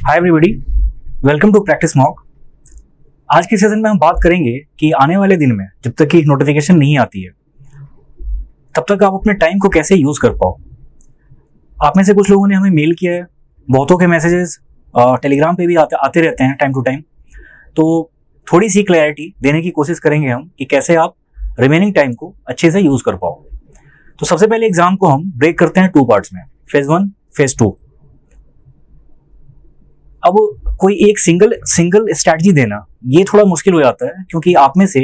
Hi everybody, welcome to practice mock. आज के session में हम बात करेंगे कि आने वाले दिन में जब तक कि नोटिफिकेशन नहीं आती है तब तक आप अपने टाइम को कैसे यूज़ कर पाओ। आप में से कुछ लोगों ने हमें मेल किया है, बहुतों के मैसेजेस टेलीग्राम पे भी आते रहते हैं टाइम टू टाइम। तो थोड़ी सी क्लैरिटी देने की कोशिश करेंगे हम कि कैसे आप रिमेनिंग टाइम को अच्छे से यूज़ कर पाओ। तो सबसे पहले एग्जाम को हम ब्रेक करते हैं 2 पार्ट्स में, फेज 1, फेज 2। अब कोई एक सिंगल स्ट्रैटेजी देना ये थोड़ा मुश्किल हो जाता है, क्योंकि आप में से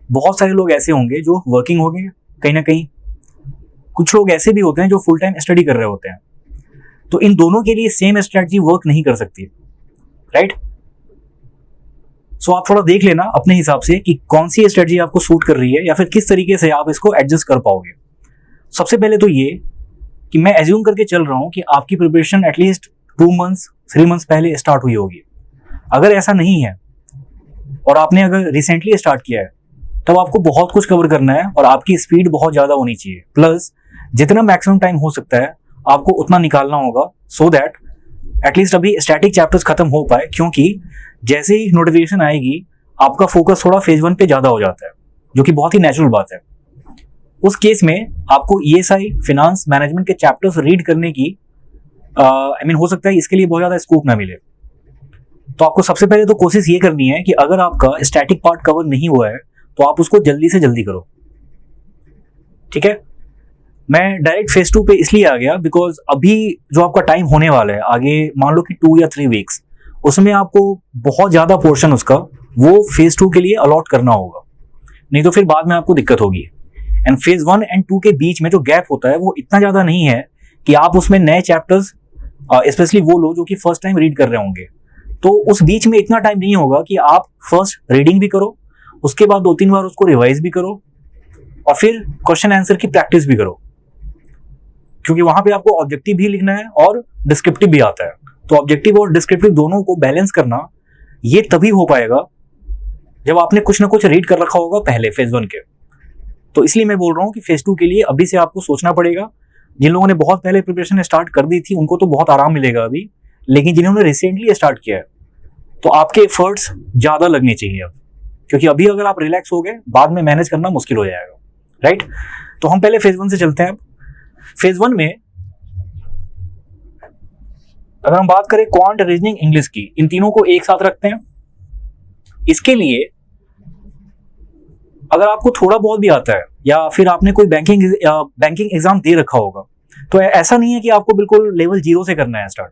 बहुत सारे लोग ऐसे होंगे जो वर्किंग होंगे कहीं ना कहीं, कुछ लोग ऐसे भी होते हैं जो फुल टाइम स्टडी कर रहे होते हैं। तो इन दोनों के लिए सेम स्ट्रैटेजी वर्क नहीं कर सकती, राइट। सो आप थोड़ा देख लेना अपने हिसाब से कि कौन सी स्ट्रैटेजी आपको सूट कर रही है या फिर किस तरीके से आप इसको एडजस्ट कर पाओगे। सबसे पहले तो ये कि मैं एज्यूम करके चल रहा हूं कि आपकी प्रिपरेशन एटलीस्ट 2 मंथ्स 3 मंथ्स पहले स्टार्ट हुई होगी। अगर ऐसा नहीं है और आपने अगर रिसेंटली स्टार्ट किया है तब आपको बहुत कुछ कवर करना है और आपकी स्पीड बहुत ज़्यादा होनी चाहिए। प्लस जितना मैक्सिमम टाइम हो सकता है आपको उतना निकालना होगा, सो दैट एटलीस्ट अभी स्टैटिक चैप्टर्स खत्म हो पाए, क्योंकि जैसे ही नोटिफिकेशन आएगी आपका फोकस थोड़ा फेज 1 पे ज़्यादा हो जाता है, जो कि बहुत ही नेचुरल बात है। उस केस में आपको ईएसआई, फिनांस, मैनेजमेंट के चैप्टर्स रीड करने की हो सकता है इसके लिए बहुत ज़्यादा स्कोप ना मिले। तो आपको सबसे पहले तो कोशिश ये करनी है कि अगर आपका स्टैटिक पार्ट कवर नहीं हुआ है तो आप उसको जल्दी से जल्दी करो, ठीक है। मैं डायरेक्ट फेज 2 पे इसलिए आ गया बिकॉज अभी जो आपका टाइम होने वाला है आगे, मान लो कि 2 या 3 वीक्स, उसमें आपको बहुत ज़्यादा पोर्शन उसका वो फेज 2 के लिए अलॉट करना होगा, नहीं तो फिर बाद में आपको दिक्कत होगी। एंड फेज 1 एंड 2 के बीच में जो गैप होता है वो इतना ज़्यादा नहीं है कि आप उसमें नए चैप्टर्स, स्पेशली वो लोग जो कि फर्स्ट टाइम रीड कर रहे होंगे, तो उस बीच में इतना टाइम नहीं होगा कि आप फर्स्ट रीडिंग भी करो, उसके बाद 2-3 बार उसको रिवाइज भी करो और फिर क्वेश्चन आंसर की प्रैक्टिस भी करो, क्योंकि वहां पे आपको ऑब्जेक्टिव भी लिखना है और डिस्क्रिप्टिव भी आता है। तो ऑब्जेक्टिव और डिस्क्रिप्टिव दोनों को बैलेंस करना ये तभी हो पाएगा जब आपने कुछ ना कुछ रीड कर रखा होगा पहले फेज 1 के। तो इसलिए मैं बोल रहा हूँ कि फेज 2 के लिए अभी से आपको सोचना पड़ेगा। जिन लोगों ने बहुत पहले प्रिपरेशन स्टार्ट कर दी थी उनको तो बहुत आराम मिलेगा अभी, लेकिन जिन्होंने रिसेंटली स्टार्ट किया है तो आपके एफर्ट्स ज़्यादा लगने चाहिए अब, क्योंकि अभी अगर आप रिलैक्स हो गए बाद में मैनेज करना मुश्किल हो जाएगा, राइट। तो हम पहले फेज 1 से चलते हैं। फेज 1 में अगर हम बात करें क्वांट, रीजनिंग, इंग्लिश की, इन तीनों को एक साथ रखते हैं। इसके अगर आपको थोड़ा बहुत भी आता है या फिर आपने कोई बैंकिंग एग्जाम दे रखा होगा तो ऐसा नहीं है कि आपको बिल्कुल लेवल 0 से करना है स्टार्ट,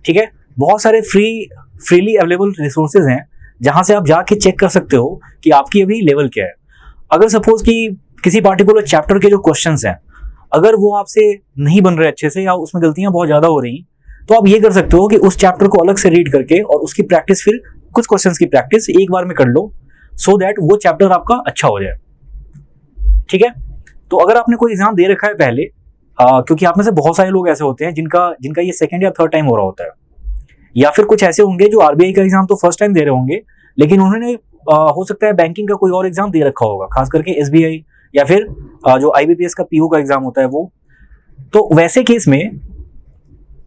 ठीक है। बहुत सारे फ्रीली अवेलेबल रिसोर्सेज हैं जहां से आप जाके चेक कर सकते हो कि आपकी अभी लेवल क्या है। अगर सपोज कि किसी पार्टिकुलर चैप्टर के जो क्वेश्चंस हैं अगर वो आपसे नहीं बन रहे अच्छे से या उसमें गलतियां बहुत ज्यादा हो रही, तो आप ये कर सकते हो कि उस चैप्टर को अलग से रीड करके और उसकी प्रैक्टिस, फिर कुछ क्वेश्चंस की प्रैक्टिस एक बार में कर लो, सो दैट वो चैप्टर आपका अच्छा हो जाए, ठीक है। तो अगर आपने कोई एग्जाम दे रखा है पहले, क्योंकि आप में से बहुत सारे लोग ऐसे होते हैं जिनका ये सेकंड या थर्ड टाइम हो रहा होता है, या फिर कुछ ऐसे होंगे जो आरबीआई का एग्जाम तो फर्स्ट टाइम दे रहे होंगे, लेकिन उन्होंने हो सकता है बैंकिंग का कोई और एग्जाम दे रखा होगा, खास करके एसबीआई या फिर जो आईबीपीएस का पीओ का एग्जाम होता है वो। तो वैसे केस में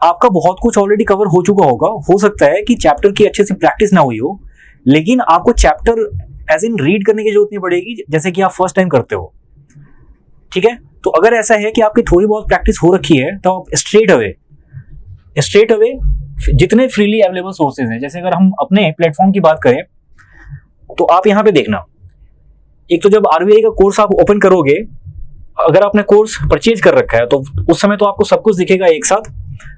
आपका बहुत कुछ ऑलरेडी कवर हो चुका होगा। हो सकता है कि चैप्टर की अच्छे से प्रैक्टिस ना हुई हो, लेकिन आपको चैप्टर एज इन रीड करने की जरूरत नहीं पड़ेगी जैसे कि आप फर्स्ट टाइम करते हो, ठीक है। तो अगर ऐसा है कि आपकी थोड़ी बहुत प्रैक्टिस हो रखी है तो आप स्ट्रेट अवे जितने फ्रीली अवेलेबल सोर्सेज हैं, जैसे अगर हम अपने प्लेटफॉर्म की बात करें तो आप यहाँ पे देखना, एक तो जब आरबीआई का कोर्स आप ओपन करोगे, अगर आपने कोर्स परचेज कर रखा है तो उस समय तो आपको सब कुछ दिखेगा एक साथ।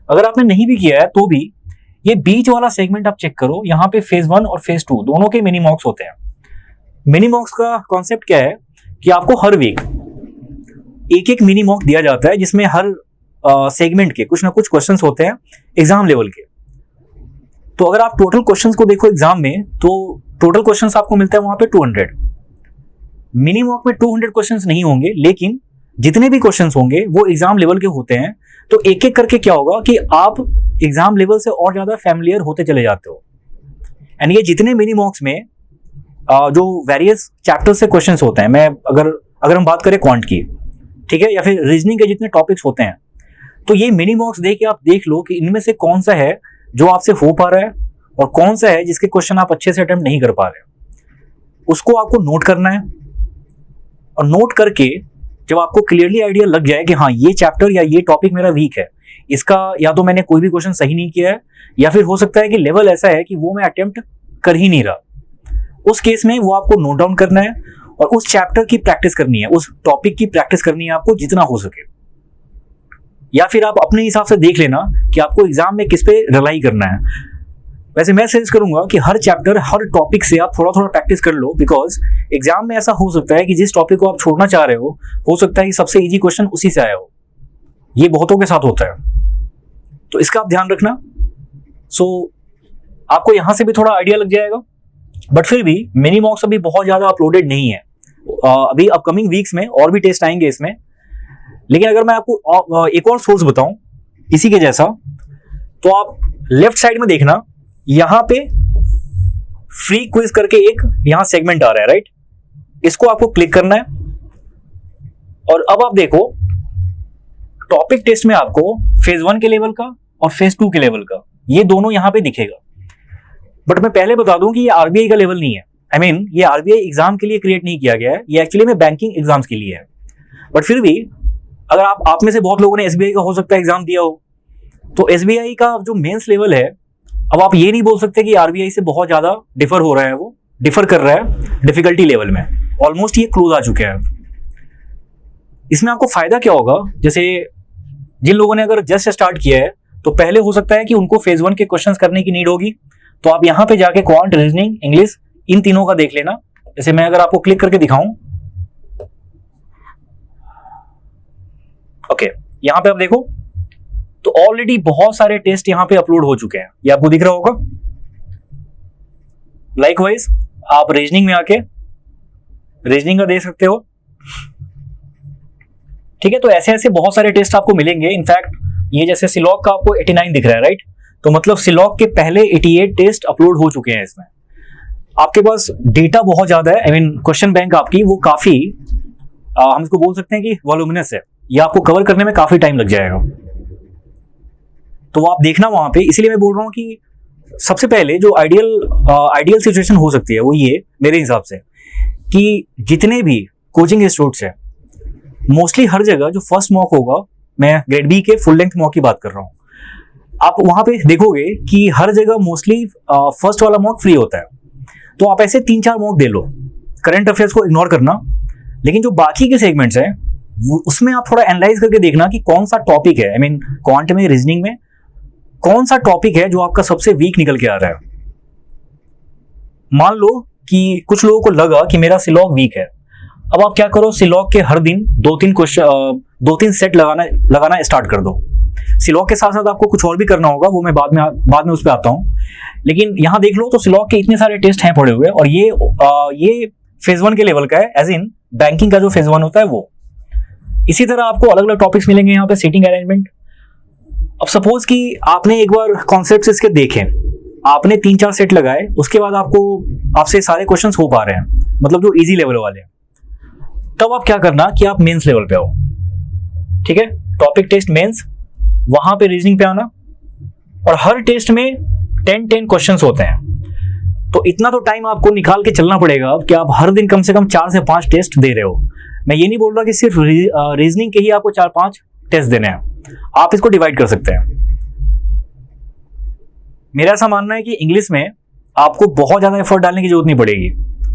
अगर आपने नहीं भी किया है तो भी ये बीच वाला सेगमेंट आप चेक करो, यहाँ पे फेज 1 और फेज 2 दोनों के मिनी मॉक्स होते हैं। मिनी मॉक्स का कॉन्सेप्ट क्या है कि आपको हर वीक एक मिनी मॉक दिया जाता है, जिसमें हर सेगमेंट के कुछ ना कुछ क्वेश्चंस होते हैं एग्जाम लेवल के। तो अगर आप टोटल क्वेश्चंस को देखो एग्जाम में, तो टोटल क्वेश्चंस आपको मिलता है वहां पे 200। मिनी मॉक में 200 क्वेश्चंस नहीं होंगे, लेकिन जितने भी क्वेश्चंस होंगे वो एग्जाम लेवल के होते हैं। तो एक एक करके क्या होगा कि आप एग्जाम लेवल से और ज्यादा फैमिलियर होते चले जाते हो। एंड ये जितने मिनी मॉक्स में जो वेरियस चैप्टर से क्वेश्चंस होते हैं, मैं अगर हम बात करें क्वांट की, ठीक है, या फिर रीजनिंग के जितने टॉपिक्स होते हैं, तो ये मिनी मॉक्स दे के आप देख लो कि इनमें से कौन सा है जो आपसे हो पा रहा है और कौन सा है जिसके क्वेश्चन आप अच्छे से अटेम्प्ट नहीं कर पा रहे। उसको आपको नोट करना है, और नोट करके जब आपको क्लियरली आइडिया लग जाए कि हाँ ये चैप्टर या ये टॉपिक मेरा वीक है, इसका या तो मैंने कोई भी क्वेश्चन सही नहीं किया है, या फिर हो सकता है कि लेवल ऐसा है कि वो मैं अटेम्प्ट कर ही नहीं रहा, उस केस में वो आपको नोट डाउन करना है और उस चैप्टर की प्रैक्टिस करनी है, उस टॉपिक की प्रैक्टिस करनी है आपको जितना हो सके। या फिर आप अपने हिसाब से देख लेना कि आपको एग्जाम में किस पे रिलाई करना है। वैसे मैं सजेस्ट करूंगा कि हर चैप्टर, हर टॉपिक से आप थोड़ा थोड़ा प्रैक्टिस कर लो, बिकॉज एग्जाम में ऐसा हो सकता है कि जिस टॉपिक को आप छोड़ना चाह रहे हो सकता है कि सबसे इजी क्वेश्चन उसी से आया हो। ये बहुतों के साथ होता है, तो इसका आप ध्यान रखना। आपको यहां से भी थोड़ा आइडिया लग जाएगा, बट फिर भी मिनी मॉक्स अभी बहुत ज्यादा अपलोडेड नहीं है। अभी अपकमिंग वीक्स में और भी टेस्ट आएंगे इसमें, लेकिन अगर मैं आपको एक और सोर्स बताऊं इसी के जैसा, तो आप लेफ्ट साइड में देखना, यहां पे फ्री क्विज करके एक यहां सेगमेंट आ रहा है, राइट। इसको आपको क्लिक करना है और अब आप देखो टॉपिक टेस्ट में आपको फेज 1 के लेवल का और फेज 2 के लेवल का ये दोनों यहां पे दिखेगा। बट मैं पहले बता दूं कि ये आरबीआई का लेवल नहीं है। आई मीन ये आरबीआई एग्जाम के लिए क्रिएट नहीं किया गया है, ये एक्चुअली में बैंकिंग एग्जाम्स के लिए है। बट फिर भी अगर आप में से बहुत लोगों ने एसबीआई का हो सकता है एग्जाम दिया हो, तो एसबीआई का जो मेंस लेवल है, अब आप ये नहीं बोल सकते कि आरबीआई से बहुत ज्यादा डिफर हो रहा है, वो डिफर कर रहा है डिफिकल्टी लेवल में, ऑलमोस्ट ये क्लोज आ चुके हैं। इसमें आपको फायदा क्या होगा, जैसे जिन लोगों ने अगर जस्ट स्टार्ट किया है तो पहले हो सकता है कि उनको फेज 1 के क्वेश्चंस करने की नीड होगी, तो आप यहां पे जाके क्वांट, रीजनिंग, इंग्लिश इन तीनों का देख लेना। जैसे मैं अगर आपको क्लिक करके दिखाऊं, ओके, यहां पे आप देखो तो ऑलरेडी बहुत सारे टेस्ट यहां पे अपलोड हो चुके हैं, ये आपको दिख रहा होगा। लाइकवाइज आप रीजनिंग में आके रीजनिंग का देख सकते हो, ठीक है। तो ऐसे ऐसे बहुत सारे टेस्ट आपको मिलेंगे। इनफैक्ट ये जैसे सिलॉग का आपको 89 दिख रहा है, राइट, तो मतलब सिलॉग के पहले 88 टेस्ट अपलोड हो चुके हैं। इसमें आपके पास डेटा बहुत ज्यादा है, आई मीन क्वेश्चन बैंक आपकी वो काफी हम इसको बोल सकते हैं कि वॉल्यूमिनस है, ये आपको कवर करने में काफी टाइम लग जाएगा, तो वो आप देखना वहां पे। इसीलिए मैं बोल रहा हूं कि सबसे पहले जो आइडियल सिचुएशन हो सकती है वो ये मेरे हिसाब से, कि जितने भी कोचिंग इंस्टीट्यूट्स है, मोस्टली हर जगह जो फर्स्ट मॉक होगा, मैं ग्रेड बी के फुल लेंथ मॉक की बात कर रहा हूँ, आप वहां पे देखोगे कि हर जगह मोस्टली फर्स्ट वाला मॉक फ्री होता है। तो आप ऐसे 3-4 मॉक दे लो, करंट अफेयर्स को इग्नोर करना, लेकिन जो बाकी के सेगमेंट्स हैं उसमें आप थोड़ा एनालाइज करके देखना कि कौन सा टॉपिक है, आई मीन क्वांट में, रीजनिंग में कौन सा टॉपिक है जो आपका सबसे वीक निकल के आ रहा है। मान लो कि कुछ लोगों को लगा कि मेरा सिलॉग वीक है, अब आप क्या करो, सिलॉग के हर दिन 2-3 सेट लगाना स्टार्ट कर दो। सिलॉग के साथ साथ आपको कुछ और भी करना होगा, वो मैं बाद में उस पर आता हूँ, लेकिन यहां देख लो तो सिलॉग के इतने सारे टेस्ट हैं पड़े हुए, और ये फेज 1 के लेवल का है, एज इन बैंकिंग का जो फेज 1 होता है वो। इसी तरह आपको अलग अलग टॉपिक्स मिलेंगे यहाँ पे, सीटिंग अरेंजमेंट। अब सपोज कि आपने एक बार कॉन्सेप्ट्स इसके देखे, आपने 3-4 सेट लगाए, उसके बाद आपसे सारे क्वेश्चंस हो पा रहे हैं, मतलब जो इजी लेवल वाले हैं, तब आप क्या करना कि आप मेंस लेवल पे आओ, ठीक है। टॉपिक टेस्ट मेंस, वहां पे रीजनिंग पे आना, और हर टेस्ट में 10 क्वेश्चंस होते हैं, तो इतना तो टाइम आपको निकाल के चलना पड़ेगा कि आप हर दिन कम से कम 4 से 5 टेस्ट दे रहे हो। मैं ये नहीं बोल रहा कि सिर्फ रीजनिंग के ही आपको 4-5 टेस्ट देने हैं, आप इसको डिवाइड कर सकते हैं। मेरा ऐसा मानना है कि इंग्लिश में आपको बहुत ज्यादा एफर्ट डालने की जरूरत नहीं पड़ेगी।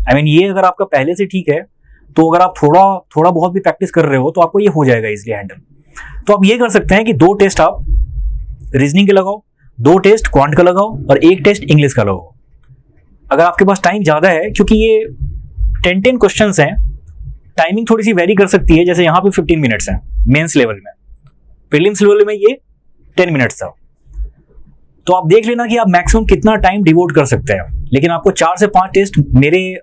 आई मीन ये अगर आपका पहले से ठीक है, तो अगर आप थोड़ा बहुत भी प्रैक्टिस कर रहे हो तो आपको ये हो जाएगा इसलिए हैंडल। तो आप ये कर सकते हैं कि 2 टेस्ट आप रीजनिंग के लगाओ, 2 टेस्ट क्वांट का लगाओ, और 1 टेस्ट इंग्लिश का लगाओ। अगर आपके पास टाइम ज्यादा है, क्योंकि ये 10 क्वेश्चंस हैं, टाइमिंग थोड़ी सी वेरी कर सकती है, जैसे यहाँ पे 15 मिनट्स हैं मेंस लेवल में, प्रीलिम्स लेवल में ये 10 मिनट्स था। तो आप देख लेना कि आप मैक्सिमम कितना टाइम डिवोट कर सकते हैं, लेकिन आपको 4 से 5 टेस्ट,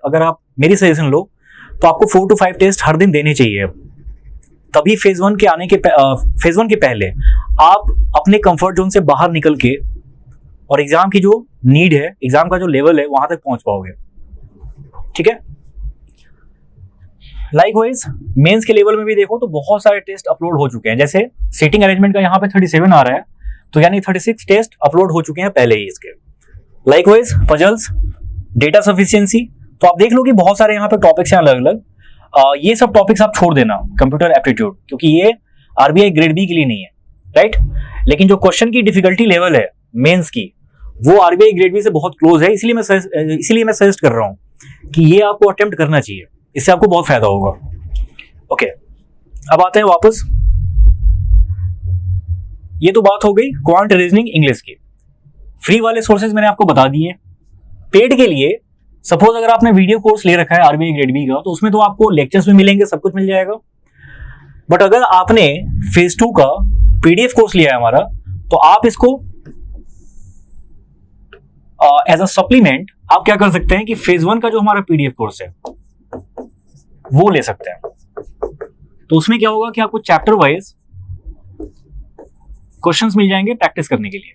अगर आप मेरी सजेशन लो तो आपको 4 to 5 टेस्ट हर दिन देने चाहिए। तभी फेज 1 के पहले आप अपने कंफर्ट जोन से बाहर निकल के और एग्जाम की जो नीड है, एग्जाम का जो लेवल है, वहां तक पहुंच पाओगे, ठीक है। लाइकवाइज मेंस के लेवल में भी देखो तो बहुत सारे टेस्ट अपलोड हो चुके हैं। जैसे सीटिंग अरेंजमेंट का यहाँ पे 37 आ रहा है, तो यानी 36 टेस्ट अपलोड हो चुके हैं पहले ही इसके। लाइकवाइज पजल्स, डेटा सफिशिएंसी, तो आप देख लो कि बहुत सारे यहाँ पे टॉपिक्स हैं अलग अलग। ये सब टॉपिक्स आप छोड़ देना कंप्यूटर एप्टीट्यूड, क्योंकि ये आरबीआई ग्रेड बी के लिए नहीं है, राइट। लेकिन जो क्वेश्चन की डिफिकल्टी लेवल है मेंस की, वो आरबीआई ग्रेड बी से बहुत क्लोज है। इसीलिए मैं सजेस्ट कर रहा हूं कि ये आपको अटेम्प्ट करना चाहिए, इससे आपको बहुत फायदा होगा। ओके, अब आते हैं वापस। ये तो बात हो गई क्वांट रीजनिंग इंग्लिश की। फ्री वाले सोर्सेज मैंने आपको बता दिए। पेड के लिए सपोज अगर आपने वीडियो कोर्स ले रखा है आरबीआई ग्रेड बी का, तो उसमें तो आपको लेक्चर्स भी मिलेंगे, सब कुछ मिल जाएगा। बट अगर आपने फेज 2 का पीडीएफ कोर्स लिया है हमारा, तो आप इसको एज अ सप्लीमेंट आप क्या कर सकते हैं कि फेज 1 का जो हमारा पीडीएफ कोर्स है वो ले सकते हैं। तो उसमें क्या होगा कि आपको चैप्टर वाइज क्वेश्चंस मिल जाएंगे प्रैक्टिस करने के लिए।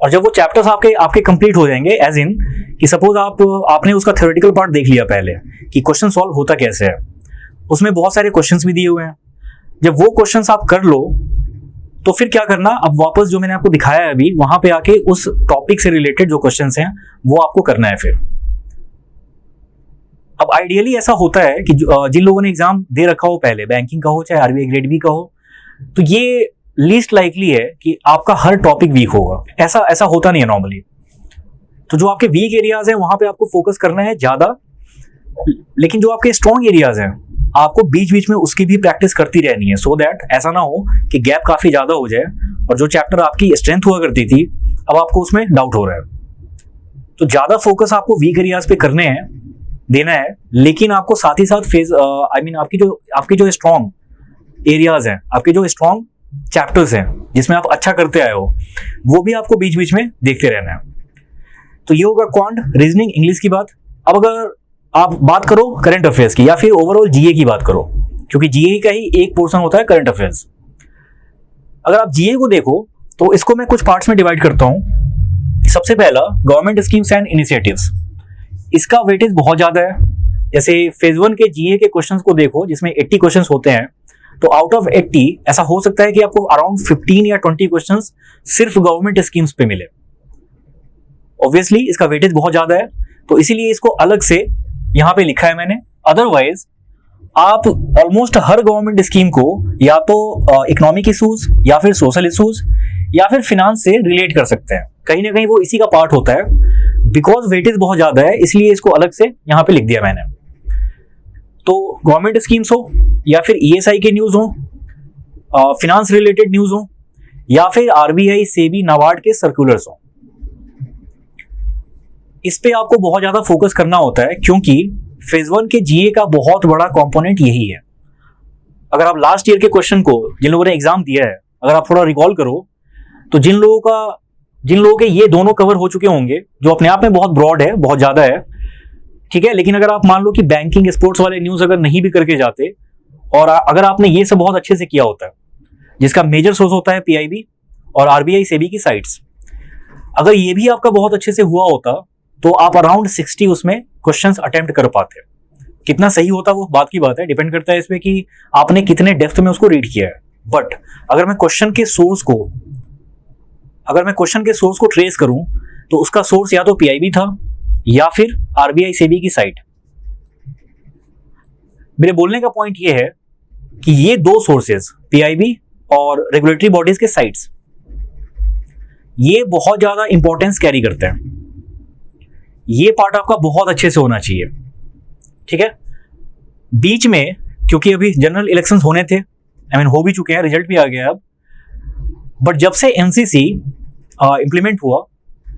और जब वो चैप्टर्स आपके कंप्लीट हो जाएंगे, एज इन कि सपोज आपने उसका थ्योरेटिकल पार्ट देख लिया पहले कि क्वेश्चन सॉल्व होता कैसे है, उसमें बहुत सारे क्वेश्चंस भी दिए हुए हैं। जब वो क्वेश्चंस आप कर लो, तो फिर क्या करना, अब वापस जो मैंने आपको दिखाया है अभी, वहां पे आके उस टॉपिक से रिलेटेड जो क्वेश्चंस हैं वो आपको करना है फिर। अब आइडियली ऐसा होता है कि जिन लोगों ने एग्जाम दे रखा हो पहले, बैंकिंग का हो चाहे आरबीआई ग्रेड बी का हो, तो ये लीस्ट लाइकली है कि आपका हर टॉपिक वीक होगा। ऐसा होता नहीं है नॉर्मली। तो जो आपके वीक एरियाज हैं वहां पे आपको फोकस करना है ज्यादा, लेकिन जो आपके स्ट्रॉन्ग एरियाज हैं आपको बीच बीच में उसकी भी प्रैक्टिस करती रहनी है, सो दैट ऐसा ना हो कि गैप काफी ज्यादा हो जाए और जो चैप्टर आपकी स्ट्रेंथ हुआ करती थी अब आपको उसमें डाउट हो रहा है। तो ज्यादा फोकस आपको वीक एरियाज पे करने हैं, देना है, लेकिन आपको साथ ही साथ फेज आपकी जो स्ट्रॉन्ग एरियाज हैं, आपके जो स्ट्रॉन्ग चैप्टर्स हैं जिसमें आप अच्छा करते आए हो, वो भी आपको बीच बीच में देखते रहना है। तो ये होगा क्वांट रीजनिंग इंग्लिश की बात। अब अगर आप बात करो करंट अफेयर्स की या फिर ओवरऑल जीए की बात करो, क्योंकि जीए का ही एक पोर्शन होता है करंट अफेयर्स। अगर आप जीए को देखो तो इसको मैं कुछ पार्ट्स में डिवाइड करता हूं। सबसे पहला गवर्नमेंट स्कीम्स एंड इनिशिएटिव्स, इसका वेटेज बहुत ज्यादा है। जैसे फेज 1 के जीए के क्वेश्चंस को देखो जिसमें 80 क्वेश्चंस होते हैं, तो आउट ऑफ 80 ऐसा हो सकता है कि आपको अराउंड 15 या 20 क्वेश्चंस सिर्फ गवर्नमेंट स्कीम्स पे मिले। ऑब्वियसली इसका वेटेज बहुत ज्यादा है, तो इसीलिए इसको अलग से यहां पे लिखा है मैंने। अदरवाइज आप ऑलमोस्ट हर गवर्नमेंट स्कीम को या तो इकोनॉमिक इशूज या फिर सोशल इशूज या फिर फिनांस से रिलेट कर सकते हैं, कहीं ना कहीं वो इसी का पार्ट होता है। बिकॉज वेटेज बहुत ज्यादा है इसलिए इसको अलग से यहां पे लिख दिया मैंने। तो गवर्नमेंट स्कीम्स हो या फिर ईएसआई के न्यूज हो, फिनांस रिलेटेड न्यूज हो या फिर आरबीआई सेबी नाबार्ड के सर्कुलर्स हो, इस पे आपको बहुत ज्यादा फोकस करना होता है, क्योंकि फेज 1 के जीए का बहुत बड़ा कंपोनेंट यही है। अगर आप लास्ट ईयर के क्वेश्चन को, जिन लोगों ने एग्जाम दिया है, अगर आप थोड़ा रिकॉल करो, तो जिन लोगों के ये दोनों कवर हो चुके होंगे, जो अपने आप में बहुत ब्रॉड है, बहुत ज्यादा है, ठीक है। लेकिन अगर आप मान लो कि बैंकिंग स्पोर्ट्स वाले न्यूज अगर नहीं भी करके जाते और अगर आपने ये सब बहुत अच्छे से किया होता है, जिसका मेजर सोर्स होता है पीआईबी और आरबीआई सेबी की साइट्स, अगर ये भी आपका बहुत अच्छे से हुआ होता तो आप अराउंड 60 उसमें क्वेश्चंस अटेम्प्ट कर पाते। कितना सही होता वो बात की बात है, डिपेंड करता है इसमें कि आपने कितने डेप्थ में उसको रीड किया है। बट अगर मैं क्वेश्चन के सोर्स को ट्रेस करूं तो उसका सोर्स या तो पीआईबी था या फिर आरबीआई सेबी की साइट। मेरे बोलने का पॉइंट ये है कि ये दो सोर्सेज, पीआईबी और रेगुलेटरी बॉडीज के साइट्स, ये बहुत ज्यादा इंपॉर्टेंस कैरी करते हैं। ये पार्ट आपका बहुत अच्छे से होना चाहिए, ठीक है। बीच में क्योंकि अभी जनरल इलेक्शंस होने थे, हो भी चुके हैं, रिजल्ट भी आ गया अब, बट जब से एनसीसी इंप्लीमेंट हुआ,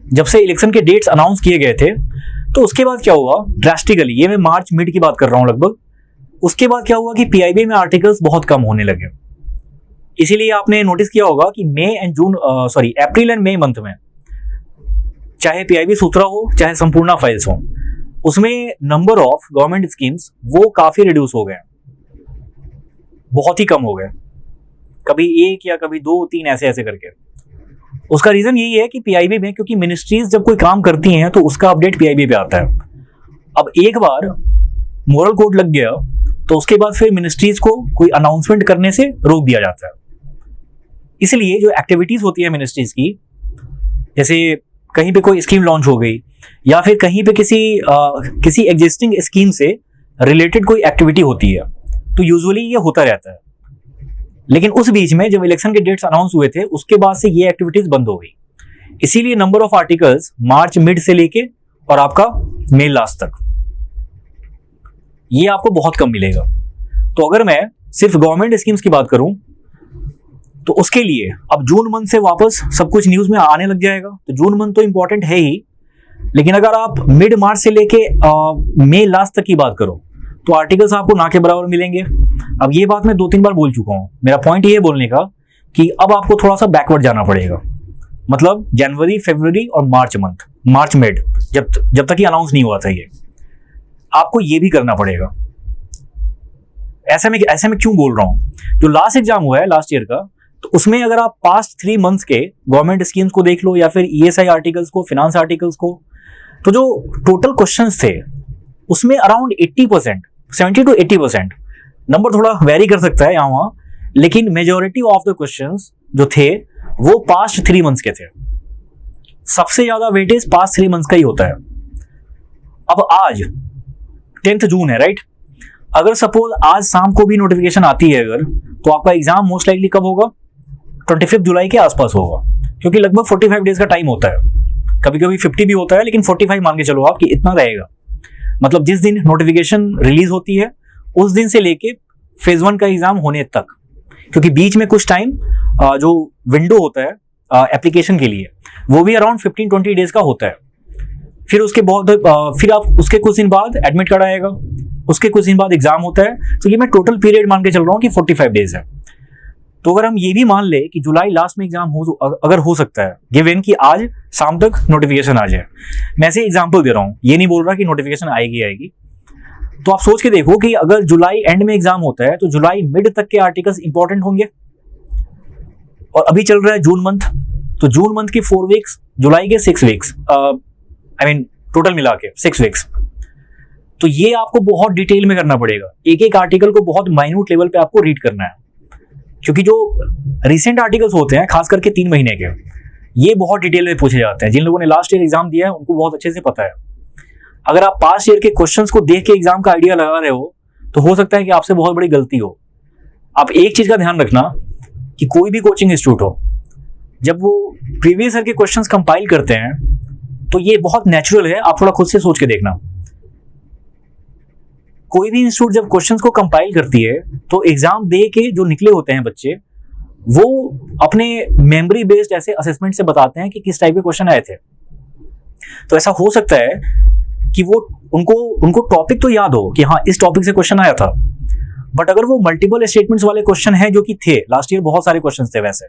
जब से इलेक्शन के डेट्स अनाउंस किए गए थे, तो उसके बाद क्या हुआ ड्रास्टिकली, ये मैं मार्च मिड की बात कर रहा हूं लगभग, उसके बाद क्या हुआ कि पीआईबी में आर्टिकल्स बहुत कम होने लगे। इसीलिए आपने नोटिस किया होगा कि अप्रैल एंड मई मंथ में, चाहे पीआईबी सूत्रा हो चाहे संपूर्णा फाइल्स हो, उसमें नंबर ऑफ गवर्नमेंट स्कीम्स वो काफी रिड्यूस हो गए, बहुत ही कम हो गए, कभी 1 या कभी 2 3 ऐसे करके। उसका रीजन यही है कि पीआईबी में, क्योंकि मिनिस्ट्रीज जब कोई काम करती हैं तो उसका अपडेट पीआईबी पे आता है। अब एक बार मोरल कोड लग गया तो उसके बाद फिर मिनिस्ट्रीज को कोई अनाउंसमेंट करने से रोक दिया जाता है। इसलिए जो एक्टिविटीज होती है मिनिस्ट्रीज की, जैसे कहीं पे कोई स्कीम लॉन्च हो गई या फिर कहीं पे किसी एग्जिस्टिंग स्कीम से रिलेटेड कोई एक्टिविटी होती है, तो यूजुअली ये होता रहता है। लेकिन उस बीच में जब इलेक्शन के डेट्स अनाउंस हुए थे, उसके बाद से ये एक्टिविटीज बंद हो गई। इसीलिए number of articles March mid से लेके और आपका मई लास्ट तक ये आपको बहुत कम मिलेगा। तो अगर मैं सिर्फ गवर्नमेंट स्कीम्स की बात करूं तो उसके लिए अब जून मंथ से वापस सब कुछ न्यूज में आने लग जाएगा। तो जून मंथ तो इंपॉर्टेंट है ही, लेकिन अगर आप मिड मार्च से लेके मई लास्ट तक की बात करो तो आर्टिकल्स आपको ना के बराबर मिलेंगे। अब ये बात मैं 2-3 बार बोल चुका हूं। मेरा पॉइंट ये बोलने का कि अब आपको थोड़ा सा बैकवर्ड जाना पड़ेगा, मतलब जनवरी, फरवरी और मार्च मंथ, मार्च मिड, जब तक ये अनाउंस नहीं हुआ था, ये आपको ये भी करना पड़ेगा। ऐसे में क्यों बोल रहा हूं? जो लास्ट एग्जाम हुआ है लास्ट ईयर का, तो उसमें अगर आप पास्ट 3 मंथ्स के गवर्नमेंट स्कीम्स को देख लो या फिर ईएसआई आर्टिकल्स को, फिनांस आर्टिकल्स को, तो जो टोटल क्वेश्चंस थे उसमें अराउंड 80%, 70 to 80%, नंबर थोड़ा वेरी कर सकता है यहाँ वहां, लेकिन मेजोरिटी ऑफ द क्वेश्चंस जो थे वो पास्ट 3 मंथ्स के थे। सबसे ज्यादा वेटेज पास्ट 3 मंथ्स का ही होता है। अब आज 10th जून है, राइट? अगर सपोज आज शाम को भी नोटिफिकेशन आती है अगर, तो आपका एग्जाम मोस्ट लाइकली कब होगा? 25 जुलाई के आसपास होगा, क्योंकि लगभग 45 डेज का टाइम होता है। कभी कभी 50 भी होता है, लेकिन 45 मान के चलो आप कि इतना रहेगा। मतलब जिस दिन नोटिफिकेशन रिलीज होती है उस दिन से लेके फेज 1 का एग्जाम होने तक, क्योंकि बीच में कुछ टाइम जो विंडो होता है एप्लीकेशन के लिए, वो भी अराउंड 15-20 डेज का होता है। फिर उसके फिर आप उसके कुछ दिन बाद एडमिट कार्ड आएगा, उसके कुछ दिन बाद एग्जाम होता है। तो ये मैं टोटल पीरियड मान के चल रहा हूँ कि 45 डेज है। तो अगर हम ये भी मान ले कि जुलाई लास्ट में एग्जाम अगर हो सकता है, गिवन कि आज शाम तक नोटिफिकेशन आ जाए, मैं ऐसे एग्जांपल दे रहा हूँ, ये नहीं बोल रहा कि नोटिफिकेशन आएगी। तो आप सोच के देखो कि अगर जुलाई एंड में एग्जाम होता है तो जुलाई मिड तक के आर्टिकल्स इंपॉर्टेंट होंगे, और अभी चल रहा है जून मंथ, तो जून मंथ के 4 वीक्स, जुलाई के 6 वीक्स, टोटल मिला के 6 वीक्स। तो ये आपको बहुत डिटेल में करना पड़ेगा, एक एक आर्टिकल को बहुत माइन्यूट लेवल पे आपको रीड करना है, क्योंकि जो रिसेंट आर्टिकल्स होते हैं खास करके 3 महीने के, ये बहुत डिटेल में पूछे जाते हैं। जिन लोगों ने लास्ट ईयर एग्जाम दिया है उनको बहुत अच्छे से पता है। अगर आप पास्ट ईयर के क्वेश्चंस को देख के एग्जाम का आइडिया लगा रहे हो तो हो सकता है कि आपसे बहुत बड़ी गलती हो। आप एक चीज का ध्यान रखना कि कोई भी कोचिंग इंस्टीट्यूट हो, जब वो प्रीवियस ईयर के क्वेश्चंस कंपाइल करते हैं तो ये बहुत नेचुरल है, आप थोड़ा खुद से सोच के देखना। कोई भी इंस्टीट्यूट जब क्वेश्चंस को कंपाइल करती है तो एग्जाम दे के जो निकले होते हैं बच्चे, वो अपने मेमोरी बेस्ड ऐसे असेसमेंट से बताते हैं कि किस टाइप के क्वेश्चन आए थे। तो ऐसा हो सकता है कि वो उनको टॉपिक तो याद हो कि हाँ इस टॉपिक से क्वेश्चन आया था, बट अगर वो मल्टीपल स्टेटमेंट्स वाले क्वेश्चन हैं, जो कि थे लास्ट ईयर बहुत सारे क्वेश्चन थे वैसे,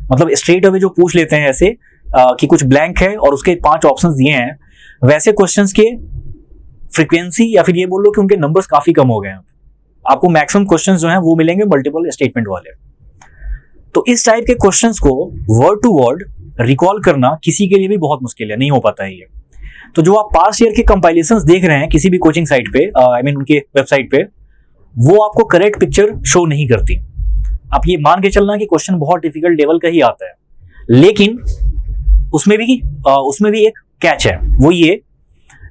मतलब स्ट्रेट अवे जो पूछ लेते हैं ऐसे कि कुछ ब्लैंक है और उसके 5 ऑप्शंस दिए हैं, वैसे क्वेश्चंस के फ्रीक्वेंसी या फिर ये बोल लो कि उनके नंबर्स काफी कम हो गए हैं। आपको मैक्सिमम क्वेश्चंस जो हैं वो मिलेंगे मल्टीपल स्टेटमेंट वाले। तो इस टाइप के क्वेश्चंस को वर्ड टू वर्ड रिकॉल करना किसी के लिए भी बहुत मुश्किल है, नहीं हो पाता है ये। तो जो आप पास्ट ईयर के कंपाइलेशंस देख रहे हैं किसी भी कोचिंग साइट पे, उनके वेबसाइट पे, वो आपको करेक्ट पिक्चर शो नहीं करती। आप ये मान के चलना कि क्वेश्चन बहुत डिफिकल्ट लेवल का ही आता है, लेकिन उसमें भी एक कैच है, वो ये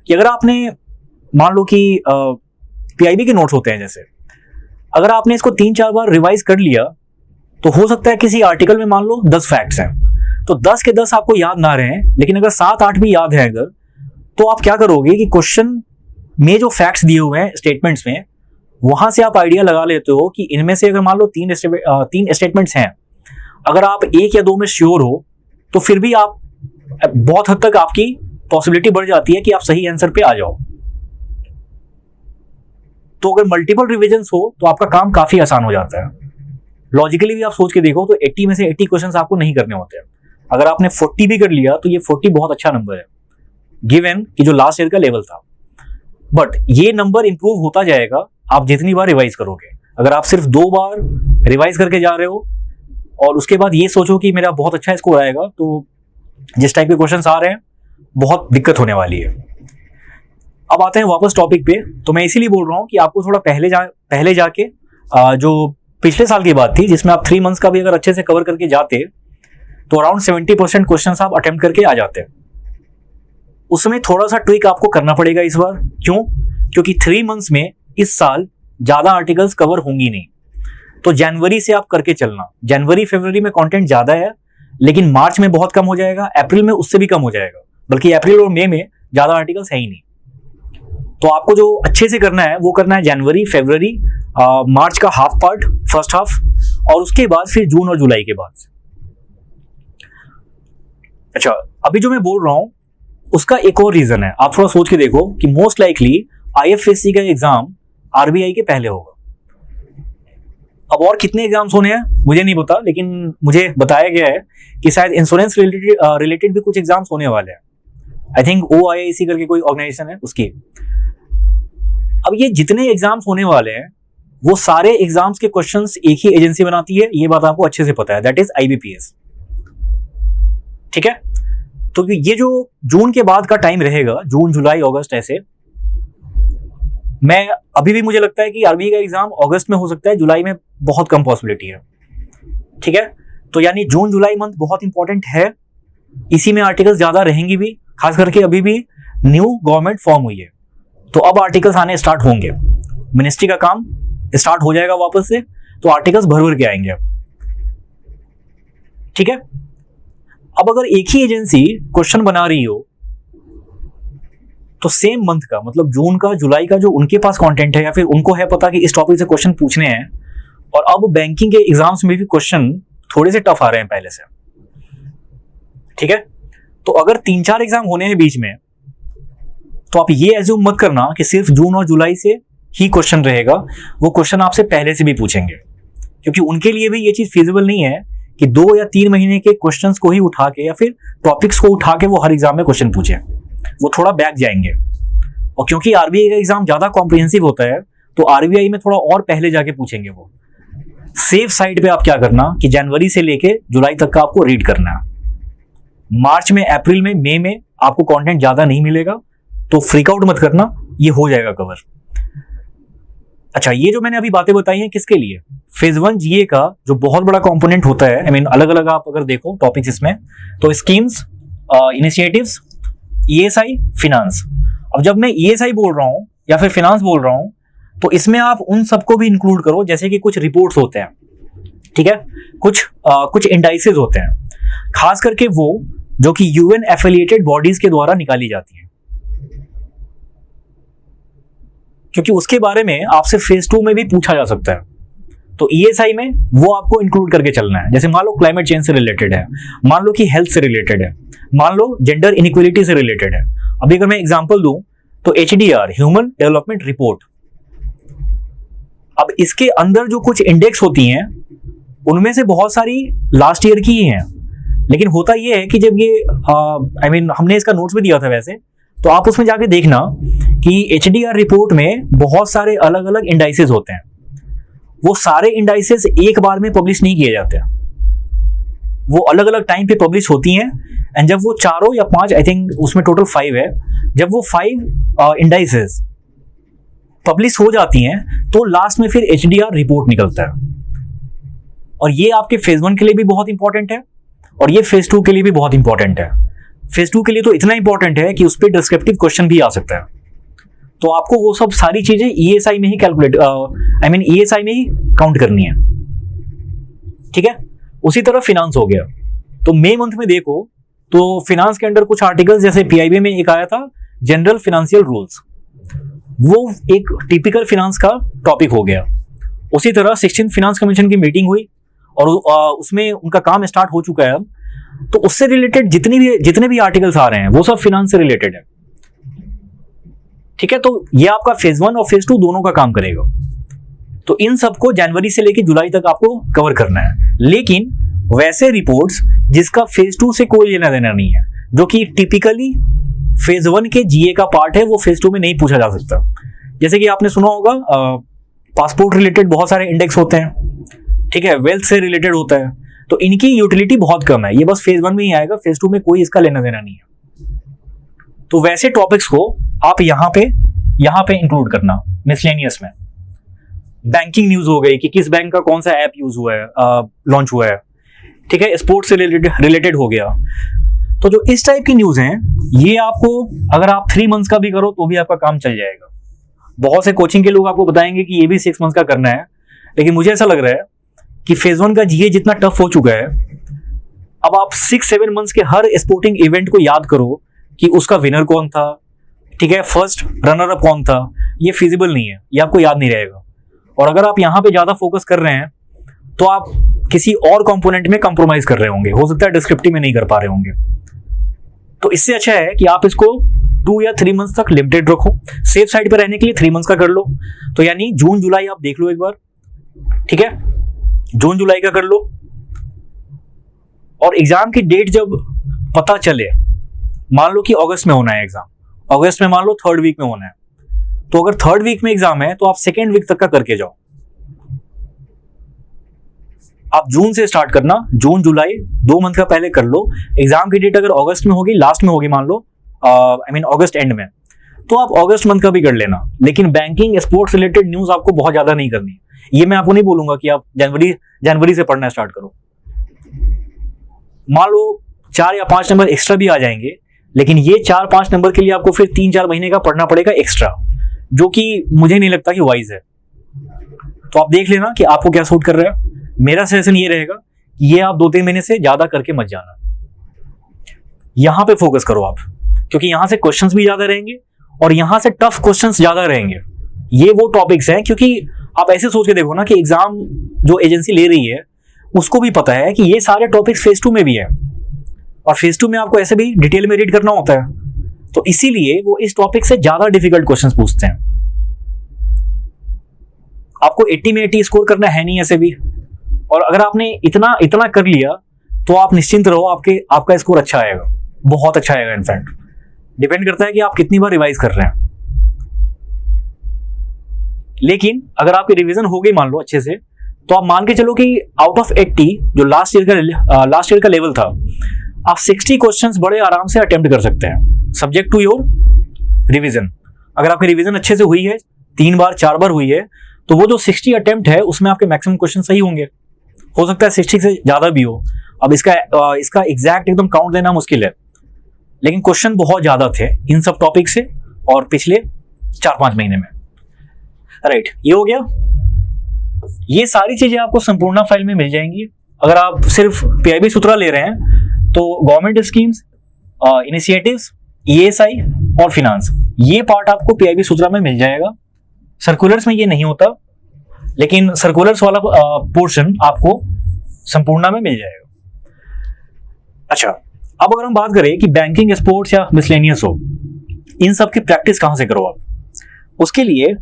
कि अगर आपने मान लो कि पीआईबी के नोट्स होते हैं जैसे, अगर आपने इसको 3-4 बार रिवाइज कर लिया तो हो सकता है किसी आर्टिकल में मान लो 10 फैक्ट्स हैं, तो 10 के 10 आपको याद ना रहे, लेकिन अगर 7-8 भी याद है अगर, तो आप क्या करोगे कि क्वेश्चन में जो फैक्ट्स दिए हुए हैं स्टेटमेंट्स में, वहां से आप आइडिया लगा लेते हो कि इनमें से अगर मान लो 3 स्टेटमेंट्स हैं, अगर आप 1 या 2 में श्योर हो तो फिर भी आप बहुत हद तक आपकी पॉसिबिलिटी बढ़ जाती है कि आप सही आंसर पे आ जाओ। तो अगर मल्टीपल रिविजन्स हो तो आपका काम काफी आसान हो जाता है। लॉजिकली भी आप सोच के देखो तो 80 में से 80 क्वेश्चंस आपको नहीं करने होते हैं। अगर आपने 40 भी कर लिया तो ये 40 बहुत अच्छा नंबर है, गिवन कि जो लास्ट ईयर का लेवल था। बट ये नंबर इंप्रूव होता जाएगा आप जितनी बार रिवाइज करोगे। अगर आप सिर्फ 2 बार रिवाइज करके जा रहे हो और उसके बाद ये सोचो कि मेरा बहुत अच्छा स्कोर आएगा, तो जिस टाइप के क्वेश्चंस आ रहे हैं बहुत दिक्कत होने वाली है। अब आते हैं वापस टॉपिक पे। तो मैं इसीलिए बोल रहा हूँ कि आपको थोड़ा पहले जाके जो पिछले साल की बात थी जिसमें आप 3 मंथ्स का भी अगर अच्छे से कवर करके जाते तो अराउंड 70% क्वेश्चन आप अटेम्प्ट करके आ जाते। उसमें थोड़ा सा ट्विक आपको करना पड़ेगा इस बार। क्यों? क्योंकि 3 मंथ्स में इस साल ज्यादा आर्टिकल्स कवर होंगी नहीं, तो जनवरी से आप करके चलना। जनवरी फरवरी में कंटेंट ज्यादा है, लेकिन मार्च में बहुत कम हो जाएगा, अप्रैल में उससे भी कम हो जाएगा, बल्कि अप्रैल और मई में ज्यादा आर्टिकल्स है ही नहीं। तो आपको जो अच्छे से करना है वो करना है जनवरी फरवरी मार्च का हाफ पार्ट, फर्स्ट हाफ, और उसके बाद फिर जून और जुलाई के बाद से। अच्छा, अभी जो मैं बोल रहा हूं उसका एक और रीजन है। आप थोड़ा सोच के देखो कि मोस्ट लाइकली IFSC का एग्जाम RBI के पहले होगा। अब और कितने एग्जाम्स होने हैं मुझे नहीं पता, लेकिन मुझे बताया गया है कि शायद इंश्योरेंस रिलेटेड भी कुछ एग्जाम्स होने वाले हैं। आई थिंक OIIC करके कोई ऑर्गेनाइजेशन है उसकी। अब ये जितने एग्जाम्स होने वाले हैं वो सारे एग्जाम्स के क्वेश्चंस एक ही एजेंसी बनाती है, ये बात आपको अच्छे से पता है, दैट इज IBPS। ठीक है, तो ये जो जून के बाद का टाइम रहेगा, जून जुलाई अगस्त, ऐसे मैं अभी भी मुझे लगता है कि RBI का एग्जाम अगस्त में हो सकता है, जुलाई में बहुत कम पॉसिबिलिटी है। ठीक है, तो यानी जून जुलाई मंथ बहुत इंपॉर्टेंट है, इसी में आर्टिकल्स ज्यादा रहेंगी भी, खास करके अभी भी न्यू गवर्नमेंट फॉर्म हुई है तो अब आर्टिकल्स आने स्टार्ट होंगे, मिनिस्ट्री का काम स्टार्ट हो जाएगा वापस से, तो आर्टिकल्स भर भर के आएंगे। ठीक है, अब अगर एक ही एजेंसी क्वेश्चन बना रही हो तो सेम मंथ का, मतलब जून का जुलाई का, जो उनके पास कंटेंट है या फिर उनको है पता कि इस टॉपिक से क्वेश्चन पूछने हैं, और अब बैंकिंग के एग्जाम्स में भी क्वेश्चन थोड़े से टफ आ रहे हैं पहले से। ठीक है, तो अगर 3-4 एग्जाम होने हैं बीच में, तो आप ये एज्यूम मत करना कि सिर्फ जून और जुलाई से ही क्वेश्चन रहेगा, वो क्वेश्चन आपसे पहले से भी पूछेंगे, क्योंकि उनके लिए भी ये चीज फिजिबल नहीं है कि 2 या 3 महीने के क्वेश्चंस को ही उठा के या फिर टॉपिक्स को उठा के वो हर एग्जाम में क्वेश्चन पूछे, वो थोड़ा बैक जाएंगे। और क्योंकि RBI का एग्जाम ज्यादा कॉम्प्रिहेंसिव होता है तो RBI में थोड़ा और पहले जाके पूछेंगे। वो सेफ साइड पे आप क्या करना कि जनवरी से लेके जुलाई तक का आपको रीड करना है। मार्च में, अप्रैल में, मई में आपको कंटेंट ज्यादा नहीं मिलेगा, तो फ्रीक आउट मत करना, ये हो जाएगा कवर। अच्छा, ये जो मैंने अभी बातें बताई हैं किसके लिए? फेज 1 GA का जो बहुत बड़ा कंपोनेंट होता है, आई मीन अलग अलग आप अगर देखो टॉपिक्स इसमें, तो स्कीम्स, इनिशिएटिव्स, ESI, फिनांस। अब जब मैं ESI बोल रहा हूं या फिर फिनांस बोल रहा हूं तो इसमें आप उन सबको भी इंक्लूड करो, जैसे कि कुछ रिपोर्ट्स होते हैं, ठीक है, कुछ इंडाइसेस होते हैं, खास करके वो जो कि UN एफिलिएटेड बॉडीज के द्वारा निकाली जाती है, क्योंकि उसके बारे में आपसे फेज 2 में भी पूछा जा सकता है। तो ESI में वो आपको इंक्लूड करके चलना है। जैसे मान लो क्लाइमेट चेंज से रिलेटेड है, मान लो कि हेल्थ से रिलेटेड है, मान लो जेंडर इनइक्वालिटी से रिलेटेड है। अभी अगर मैं एग्जांपल दूं तो HDR, ह्यूमन डेवलपमेंट रिपोर्ट, अब इसके अंदर जो कुछ इंडेक्स होती हैं उनमें से बहुत सारी लास्ट ईयर की ही हैं, लेकिन होता यह है कि जब ये हमने इसका नोट्स भी दिया था वैसे, तो आप उसमें जाके देखना कि HDR रिपोर्ट में बहुत सारे अलग अलग इंडाइसेस होते हैं। वो सारे इंडाइसेस एक बार में पब्लिश नहीं किए जाते, वो अलग अलग टाइम पे पब्लिश होती हैं। एंड जब वो 4 या 5, आई थिंक उसमें टोटल 5 है, जब वो 5 इंडाइसेस पब्लिश हो जाती हैं तो लास्ट में फिर HDR रिपोर्ट निकलता है। और ये आपके फेज 1 के लिए भी बहुत इंपॉर्टेंट है और ये फेज 2 के लिए भी बहुत इंपॉर्टेंट है। फेज 2 के लिए तो इतना इंपॉर्टेंट है कि उस पर डिस्क्रिप्टिव क्वेश्चन भी आ सकता है, तो आपको वो सब सारी चीजें ESI में ही ESI में ही काउंट करनी है। ठीक है, उसी तरह फिनांस हो गया। तो मई मंथ में देखो तो फिनांस के अंदर कुछ आर्टिकल्स, जैसे PIB में एक आया था जनरल फिनेंशियल रूल्स, वो एक टिपिकल फिनांस का टॉपिक हो गया। उसी तरह 16th फिनांस कमीशन की मीटिंग हुई और उसमें उनका काम स्टार्ट हो चुका है अब, तो उससे रिलेटेड जितने भी आर्टिकल्स आ रहे हैं वो सब फिनांस से रिलेटेड है। ठीक है, तो ये आपका फेज 1 और फेज 2 दोनों का काम करेगा। तो इन सबको जनवरी से लेकर जुलाई तक आपको कवर करना है। लेकिन वैसे रिपोर्ट्स जिसका फेज 2 से कोई लेना देना नहीं है, जो कि टिपिकली फेज 1 के GA का पार्ट है, वो फेज 2 में नहीं पूछा जा सकता। जैसे कि आपने सुना होगा पासपोर्ट रिलेटेड बहुत सारे इंडेक्स होते हैं, ठीक है, वेल्थ से रिलेटेड होता है, तो इनकी यूटिलिटी बहुत कम है, ये बस फेज 1 में ही आएगा, फेज 2 में कोई इसका लेना देना नहीं है। तो वैसे टॉपिक्स को आप यहाँ पे इंक्लूड करना मिसलेनियस में। बैंकिंग न्यूज हो गई कि किस बैंक का कौन सा ऐप यूज हुआ है, लॉन्च हुआ है, ठीक है, स्पोर्ट्स से रिलेटेड हो गया। तो जो इस टाइप की न्यूज हैं, ये आपको अगर आप 3 मंथ्स का भी करो तो भी आपका काम चल जाएगा। बहुत से कोचिंग के लोग आपको बताएंगे कि ये भी 6 मंथ्स का करना है, लेकिन मुझे ऐसा लग रहा है कि फेज 1 का जीए जितना टफ हो चुका है, अब आप 6-7 मंथ्स के हर स्पोर्टिंग इवेंट को याद करो कि उसका विनर कौन था, ठीक है, फर्स्ट रनर अप कौन था, ये फिजिबल नहीं है, ये आपको याद नहीं रहेगा। और अगर आप यहाँ पे ज्यादा फोकस कर रहे हैं तो आप किसी और कंपोनेंट में कंप्रोमाइज कर रहे होंगे, हो सकता है डिस्क्रिप्टिव में नहीं कर पा रहे होंगे। तो इससे अच्छा है कि आप इसको 2 या 3 मंथ्स तक लिमिटेड रखो। सेफ साइड पे रहने के लिए 3 मंथ्स का कर लो। तो यानी जून जुलाई आप देख लो एक बार, ठीक है, जून जुलाई का कर लो। और एग्जाम की डेट जब पता चले, मान लो कि अगस्त में होना है एग्जाम, अगस्त में मान लो 3rd वीक में होना है, तो अगर 3rd वीक में एग्जाम है तो आप 2nd वीक तक का करके जाओ। आप जून से स्टार्ट करना, जून जुलाई 2 मंथ का पहले कर लो। एग्जाम की डेट अगर अगस्त में होगी, लास्ट में होगी मान लो, अगस्त एंड में, तो आप अगस्त मंथ का भी कर लेना। लेकिन बैंकिंग स्पोर्ट्स रिलेटेड न्यूज आपको बहुत ज्यादा नहीं करनी। ये मैं आपको नहीं बोलूंगा कि आप जनवरी से पढ़ना स्टार्ट करो। मान लो 4 या 5 नंबर एक्स्ट्रा भी आ जाएंगे, लेकिन ये 4-5 नंबर के लिए आपको फिर 3-4 महीने का पढ़ना पड़ेगा एक्स्ट्रा, जो कि मुझे नहीं लगता कि वाइज है। तो आप देख लेना कि आपको क्या सूट कर रहा है। मेरा सजेशन ये रहेगा कि ये आप 2-3 महीने से ज्यादा करके मत जाना, यहां पे फोकस करो आप, क्योंकि यहां से क्वेश्चंस भी ज्यादा रहेंगे और यहां से टफ क्वेश्चंस ज्यादा रहेंगे। ये वो टॉपिक्स हैं, क्योंकि आप ऐसे सोच के देखो ना कि एग्जाम जो एजेंसी ले रही है उसको भी पता है कि ये सारे टॉपिक्स फेज 2 में भी है, और फेज 2 में आपको ऐसे भी डिटेल में रीड करना होता है, तो इसीलिए वो इस टॉपिक से ज्यादा डिफिकल्ट क्वेश्चंस पूछते हैं। आपको 80 में 80 स्कोर करना है नहीं ऐसे भी, और अगर आपने इतना कर लिया तो आप निश्चिंत रहो, आपका स्कोर अच्छा आएगा, बहुत अच्छा आएगा। इनफैक्ट डिपेंड करता है कि आप कितनी बार रिवाइज कर रहे हैं। लेकिन अगर आपकी रिवीजन हो गई मान लो अच्छे से, तो आप मान के चलो कि आउट ऑफ 80 जो लास्ट ईयर का लेवल था, आप 60 क्वेश्चंस बड़े आराम से अटेम्प्ट कर सकते हैं, सब्जेक्ट टू योर रिवीजन। अगर आपकी रिवीजन अच्छे से हुई है, 3 बार 4 बार हुई है, तो वो जो 60 अटेम्प्ट है उसमें आपके मैक्सिमम क्वेश्चन सही होंगे। हो सकता है 60 से ज्यादा भी हो। अब इसका एग्जैक्ट एकदम काउंट देना मुश्किल है, लेकिन क्वेश्चन बहुत ज्यादा थे इन सब टॉपिक से और पिछले 4-5 महीने में। राइट, ये हो गया। ये सारी चीजें आपको संपूर्ण फाइल में मिल जाएंगी। अगर आप सिर्फ पीआईबी सूत्रा ले रहे हैं तो गवर्नमेंट स्कीम्स, इनिशिएटिव्स, ईएसआई और फिनांस, ये पार्ट आपको पीआईबी सूत्रा में मिल जाएगा। सर्कुलर्स में ये नहीं होता, लेकिन सर्कुलर्स वाला पोर्शन आपको संपूर्ण में मिल जाएगा। अच्छा, अब अगर हम बात करें कि बैंकिंग, स्पोर्ट्स या मिसलेनियस हो, इन सब की प्रैक्टिस कहां से करो आप, उसके लिए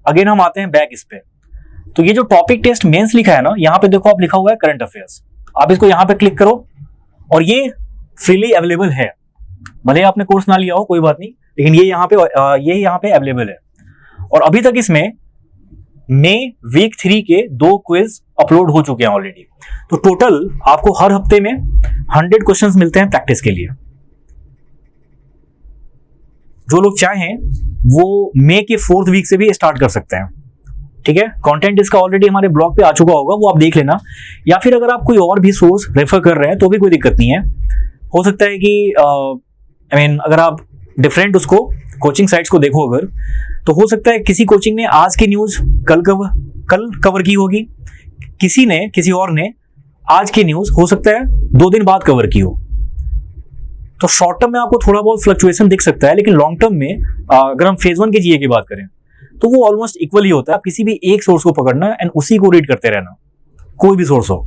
अगेन हम आते हैं बैक इस पे। तो ये जो टॉपिक टेस्ट मेंस लिखा है ना, यहाँ पे देखो आप लिखा हुआ है करंट अफेयर्स, आप इसको यहाँ पे क्लिक करो और ये फ्रीली अवेलेबल है। भले आपने कोर्स ना लिया हो कोई बात नहीं, लेकिन ये यहाँ पे अवेलेबल है। और अभी तक इसमें मई वीक 3 के 2 क्विज अपलोड हो चुके हैं ऑलरेडी। तो टोटल आपको हर हफ्ते में 100 क्वेश्चंस मिलते हैं प्रैक्टिस के लिए। जो लोग चाहें वो मई के 4th वीक से भी स्टार्ट कर सकते हैं, ठीक है। कंटेंट इसका ऑलरेडी हमारे ब्लॉग पे आ चुका होगा, वो आप देख लेना, या फिर अगर आप कोई और भी सोर्स रेफर कर रहे हैं तो भी कोई दिक्कत नहीं है। हो सकता है कि अगर आप डिफरेंट उसको कोचिंग साइट्स को देखो अगर, तो हो सकता है किसी कोचिंग ने आज की न्यूज कल कवर की होगी, किसी और ने आज की न्यूज हो सकता है 2 दिन बाद कवर की हो। तो शॉर्ट टर्म में आपको थोड़ा बहुत फ्लक्चुएशन दिख सकता है, लेकिन लॉन्ग टर्म में अगर हम फेज 1 के जीए की बात करें तो वो ऑलमोस्ट इक्वल ही होता है। आप किसी भी एक सोर्स को पकड़ना एंड उसी को रीड करते रहना, कोई भी सोर्स हो।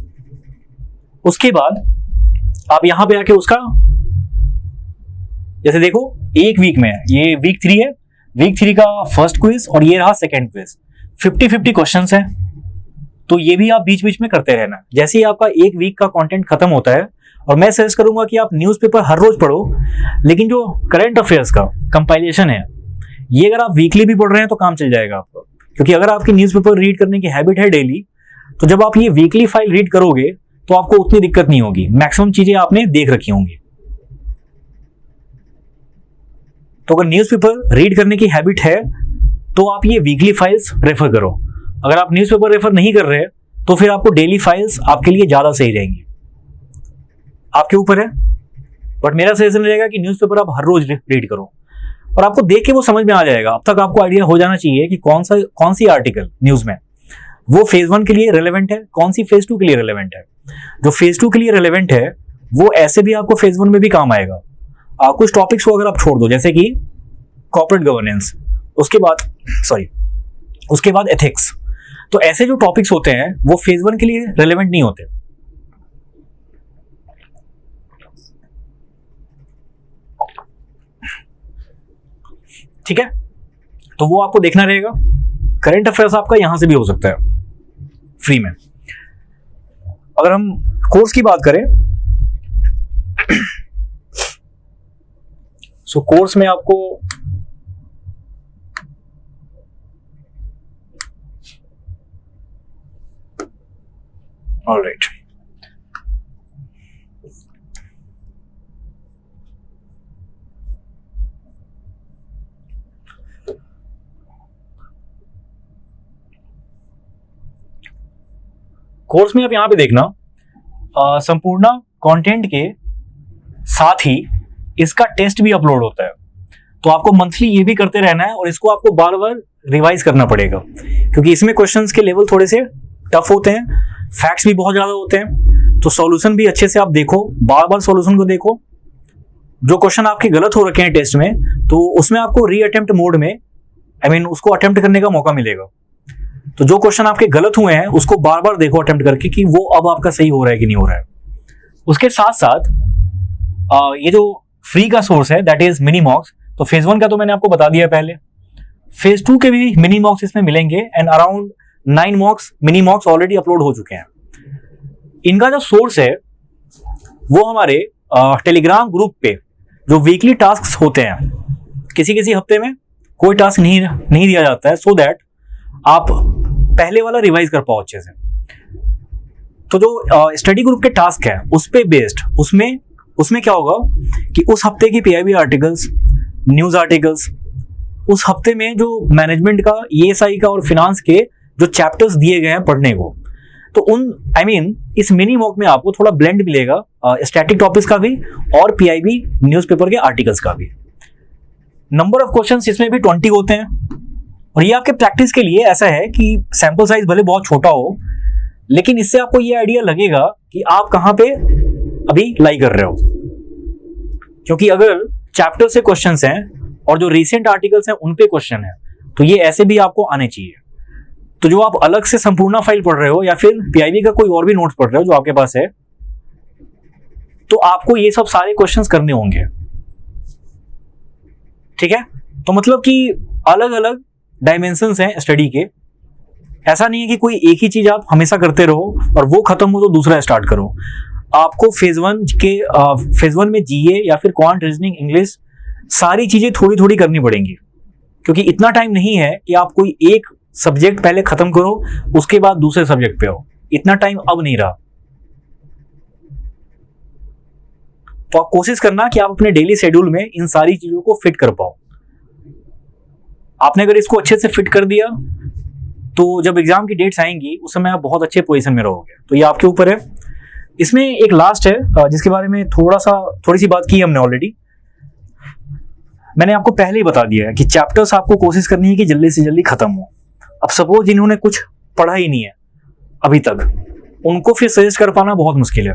उसके बाद आप यहां पे आके उसका, जैसे देखो एक वीक में ये वीक 3 है, वीक 3 का फर्स्ट क्विज और ये रहा सेकंड क्विज, 50-50 क्वेश्चंस हैं। तो ये भी आप बीच बीच में करते रहना। जैसे ही आपका एक वीक का कंटेंट खत्म होता है, और मैं सजेस्ट करूंगा कि आप न्यूज़पेपर हर रोज पढ़ो, लेकिन जो करंट अफेयर्स का कंपाइलेशन है ये अगर आप वीकली भी पढ़ रहे हैं तो काम चल जाएगा आपको। क्योंकि अगर आपकी न्यूज़पेपर रीड करने की हैबिट है डेली, तो जब आप ये वीकली फाइल रीड करोगे तो आपको उतनी दिक्कत नहीं होगी, मैक्सिमम चीजें आपने देख रखी होंगी। तो अगर न्यूज़पेपर रीड करने की हैबिट है तो आप ये वीकली फाइल्स रेफर करो। अगर आप न्यूज़पेपर रेफर नहीं कर रहे तो फिर आपको डेली फाइल्स आपके लिए ज़्यादा सही रहेंगी, आपके ऊपर है। बट मेरा सजेशन रहेगा कि न्यूज़पेपर आप हर रोज रीड करो और आपको देख के वो समझ में आ जाएगा। अब तक आपको आइडिया हो जाना चाहिए कि कौन सी आर्टिकल न्यूज़ में वो फेज 1 के लिए रेलेवेंट है, कौन सी फेज 2 के लिए रेलेवेंट है। जो फेज 2 के लिए रेलेवेंट है वो ऐसे भी आपको फेज 1 में भी काम आएगा। कुछ टॉपिक्स को अगर आप छोड़ दो, जैसे कि कॉर्पोरेट गवर्नेंस, उसके बाद एथिक्स, तो ऐसे जो टॉपिक्स होते हैं वो फेज 1 के लिए रेलेवेंट नहीं होते। ठीक है, तो वो आपको देखना रहेगा। करंट अफेयर्स आपका यहां से भी हो सकता है फ्री में। अगर हम कोर्स की बात करें सो कोर्स में आपको ऑलराइट, कोर्स में आप यहां पे देखना संपूर्ण कंटेंट के साथ ही इसका टेस्ट भी अपलोड होता है। तो आपको मंथली ये भी करते रहना है और इसको आपको बार बार रिवाइज करना पड़ेगा, क्योंकि इसमें क्वेश्चंस के लेवल थोड़े से टफ होते हैं, फैक्ट्स भी बहुत ज्यादा होते हैं। तो सॉल्यूशन भी अच्छे से आप देखो, बार बार सॉल्यूशन को देखो। जो क्वेश्चन आपके गलत हो रखे हैं टेस्ट में, तो उसमें आपको रीअटेम्प्ट मोड में उसको अटेम्प्ट करने का मौका मिलेगा। तो जो क्वेश्चन आपके गलत हुए हैं उसको बार बार देखो अटेम्प्ट करके कि वो अब आपका सही हो रहा है कि नहीं हो रहा है। उसके साथ साथ ये जो फ्री का सोर्स है दैट इज मिनी मॉक्स। तो फेज 1 का तो मैंने आपको बता दिया पहले। फेज 2 के भी मिनी मॉक्स इसमें मिलेंगे and around 9 मॉक्स mini मॉक्स already upload हो चुके हैं। इनका जो सोर्स है वो हमारे टेलीग्राम ग्रुप पे जो वीकली टास्क्स होते हैं, किसी हफ्ते में कोई टास्क नहीं दिया जाता है, सो दैट आप पहले वाला रिवाइज कर पाओ अच्छे से। तो जो स्टडी ग्रुप के टास्क है उस पे बेस्ड उसमें क्या होगा कि उस हफ्ते की पीआईबी आर्टिकल्स, न्यूज आर्टिकल्स, उस हफ्ते में जो मैनेजमेंट का, ईएसआई का और फिनांस के जो चैप्टर्स दिए गए हैं पढ़ने को, तो इस मिनी मॉक में आपको थोड़ा ब्लेंड मिलेगा स्टैटिक टॉपिक्स का भी और पीआईबी न्यूज़पेपर के आर्टिकल्स का भी। नंबर ऑफ क्वेश्चंस इसमें भी 20 होते हैं और ये आपके प्रैक्टिस के लिए ऐसा है कि सैंपल साइज भले बहुत छोटा हो, लेकिन इससे आपको ये आइडिया लगेगा कि आप कहां पे अभी लाई कर रहे हो। क्योंकि अगर चैप्टर से क्वेश्चंस हैं और जो रीसेंट आर्टिकल्स हैं उन पे क्वेश्चन है, तो ये ऐसे भी आपको आने चाहिए। तो जो आप अलग से संपूर्ण फाइल पढ़ रहे हो या फिर पीआईबी का कोई और भी नोट्स पढ़ रहे हो जो आपके पास है, तो आपको ये सब सारे क्वेश्चंस करने होंगे। ठीक है, तो मतलब कि अलग अलग डायमेंशंस हैं स्टडी के। ऐसा नहीं है कि कोई एक ही चीज आप हमेशा करते रहो और वो खत्म हो तो दूसरा स्टार्ट करो। आपको फेज 1 में जीए या फिर क्वांट, रीजनिंग, इंग्लिश, सारी चीजें थोड़ी थोड़ी करनी पड़ेंगी, क्योंकि इतना टाइम नहीं है कि आप कोई एक सब्जेक्ट पहले खत्म करो उसके बाद दूसरे सब्जेक्ट पे आओ। इतना टाइम अब नहीं रहा। तो आप कोशिश करना कि आप अपने डेली शेड्यूल में इन सारी चीजों को फिट कर पाओ। आपने अगर इसको अच्छे से फिट कर दिया तो जब एग्जाम की डेट्स आएंगी उस समय आप बहुत अच्छे पोजीशन में रहोगे। तो ये आपके ऊपर है। इसमें एक लास्ट है जिसके बारे में थोड़ी सी बात की हमने ऑलरेडी। मैंने आपको पहले ही बता दिया है कि चैप्टर्स आपको कोशिश करनी है कि जल्दी से जल्दी खत्म हो। अब सपोज जिन्होंने कुछ पढ़ा ही नहीं है अभी तक, उनको फिर सजेस्ट कर पाना बहुत मुश्किल है।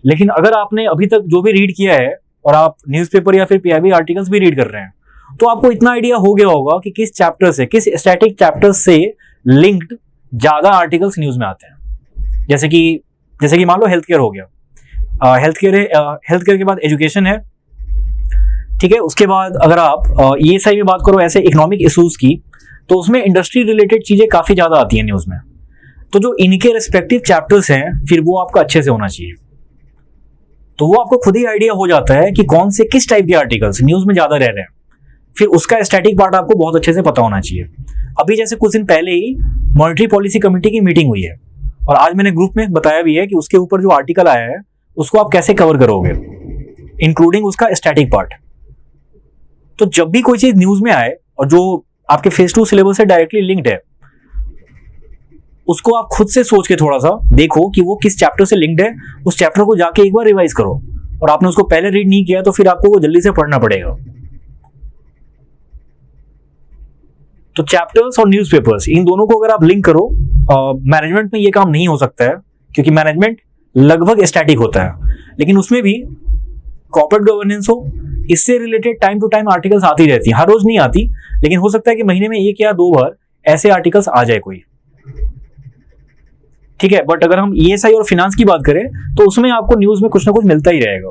लेकिन अगर आपने अभी तक जो भी रीड किया है और आप न्यूज़पेपर या फिर पीआईबी आर्टिकल्स भी रीड कर रहे हैं, तो आपको इतना आइडिया हो गया होगा कि किस चैप्टर से, किस स्टैटिक चैप्टर से लिंक्ड ज्यादा आर्टिकल्स न्यूज में आते हैं। जैसे कि मान लो हेल्थ केयर हो गया, हेल्थ केयर के बाद एजुकेशन है, ठीक है। उसके बाद अगर आप ईएसआई में बात करो, ऐसे इकोनॉमिक इश्यूज की, तो उसमें इंडस्ट्री रिलेटेड चीजें काफी ज्यादा आती हैं न्यूज में। तो जो इनके रिस्पेक्टिव चैप्टर्स हैं फिर वो आपका अच्छे से होना चाहिए। तो वो आपको खुद ही आइडिया हो जाता है कि कौन से किस टाइप के आर्टिकल्स न्यूज में ज्यादा रह रहे हैं। फिर उसका स्टैटिक पार्ट आपको बहुत अच्छे से पता होना चाहिए। अभी जैसे कुछ दिन पहले ही मॉनेटरी पॉलिसी कमेटी की मीटिंग हुई है और आज मैंने ग्रुप में बताया भी है कि उसके ऊपर जो आर्टिकल आया है उसको आप कैसे कवर करोगे, इंक्लूडिंग उसका स्टैटिक पार्ट। तो जब भी कोई चीज न्यूज में आए और जो आपके फेज 2 सिलेबस से डायरेक्टली लिंक्ड है, उसको आप खुद से सोच के थोड़ा सा देखो कि वो किस चैप्टर से लिंक्ड है। उस चैप्टर को जाके एक बार रिवाइज करो, और आपने उसको पहले रीड नहीं किया तो फिर आपको वो जल्दी से पढ़ना पड़ेगा। तो चैप्टर्स और न्यूज़पेपर्स, इन दोनों को अगर आप लिंक करो, मैनेजमेंट में ये काम नहीं हो सकता है क्योंकि मैनेजमेंट लगभग स्टैटिक होता है, लेकिन उसमें भी कॉर्पोरेट गवर्नेंस हो, इससे related time to time articles आती रहती है। हर रोज नहीं आती, लेकिन हो सकता है कि महीने में 1 या 2 बार ऐसे आर्टिकल्स आ जाए कोई, ठीक है। बट अगर हम ईएसआई और फाइनेंस की बात करें तो उसमें आपको न्यूज में कुछ ना कुछ मिलता ही रहेगा,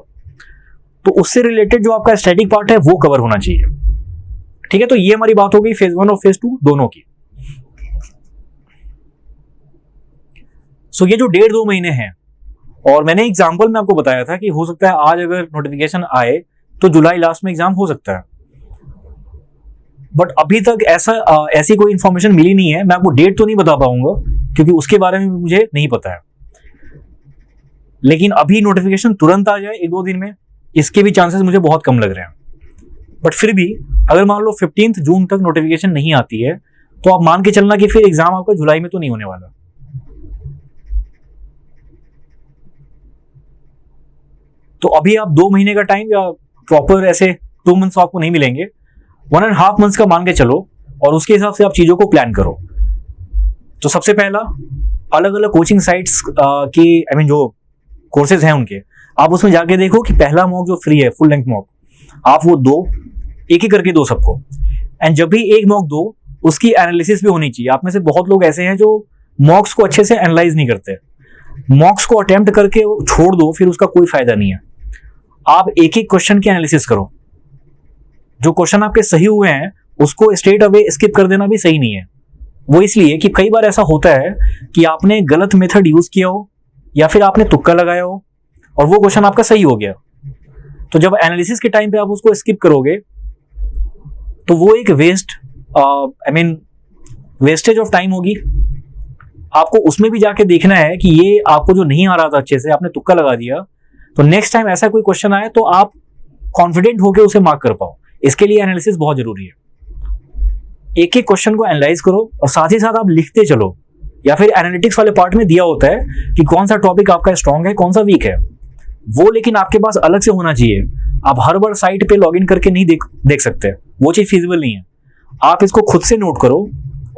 तो उससे रिलेटेड जो आपका स्टैटिक पार्ट है वो कवर होना चाहिए, ठीक है। तो ये हमारी बात हो गई फेज 1 और फेज 2 दोनों की। सो ये जो 1.5-2 महीने हैं, और मैंने एग्जाम्पल में आपको बताया था कि हो सकता है आज अगर नोटिफिकेशन आए तो जुलाई लास्ट में एग्जाम हो सकता है, बट अभी तक ऐसी कोई इंफॉर्मेशन मिली नहीं है। मैं आपको डेट तो नहीं बता पाऊंगा क्योंकि उसके बारे में मुझे नहीं पता है, लेकिन अभी नोटिफिकेशन तुरंत आ जाए 1-2 दिन में, इसके भी चांसेस मुझे बहुत कम लग रहे हैं। बट फिर भी अगर मान लो 15 जून तक नोटिफिकेशन नहीं आती है तो आप मान के चलना कि फिर एग्जाम आपका जुलाई में तो नहीं होने वाला। तो अभी आप 2 महीने का टाइम या प्रॉपर ऐसे 2 मंथ्स आपको नहीं मिलेंगे, 1.5 मंथ्स का मान के चलो, और उसके हिसाब से आप चीजों को प्लान करो। तो सबसे पहला, अलग अलग कोचिंग साइट्स की जो कोर्सेज हैं उनके, आप उसमें जाके देखो कि पहला मॉक जो फ्री है, फुल लेंथ मॉक, आप वो दो, एक ही करके दो सबको। एंड जब भी एक मॉक दो, उसकी एनालिसिस भी होनी चाहिए। आप में से बहुत लोग ऐसे हैं जो मॉक्स को अच्छे से एनालाइज नहीं करते। मॉक्स को अटेम्प्ट करके छोड़ दो, फिर उसका कोई फायदा नहीं है। आप एक एक क्वेश्चन की एनालिसिस करो। जो क्वेश्चन आपके सही हुए हैं उसको स्ट्रेट अवे स्किप कर देना भी सही नहीं है। वो इसलिए कि कई बार ऐसा होता है कि आपने गलत मेथड यूज किया हो या फिर आपने तुक्का लगाया हो और वो क्वेश्चन आपका सही हो गया। तो जब एनालिसिस के टाइम पे आप उसको स्किप करोगे तो वो एक वेस्टेज ऑफ टाइम होगी। आपको उसमें भी जाके देखना है कि ये आपको जो नहीं आ रहा था अच्छे से, आपने तुक्का लगा दिया, तो नेक्स्ट टाइम ऐसा कोई क्वेश्चन आए तो आप कॉन्फिडेंट होकर उसे मार्क कर पाओ। इसके लिए एनालिसिस बहुत जरूरी है। एक एक क्वेश्चन को एनालाइज करो और साथ ही साथ आप लिखते चलो, या फिर एनालिटिक्स वाले पार्ट में दिया होता है कि कौन सा टॉपिक आपका स्ट्रांग है, कौन सा वीक है, वो लेकिन आपके पास अलग से होना चाहिए। आप हर बार साइट पे लॉगिन करके नहीं देख सकते, वो चीज फिजिबल नहीं है। आप इसको खुद से नोट करो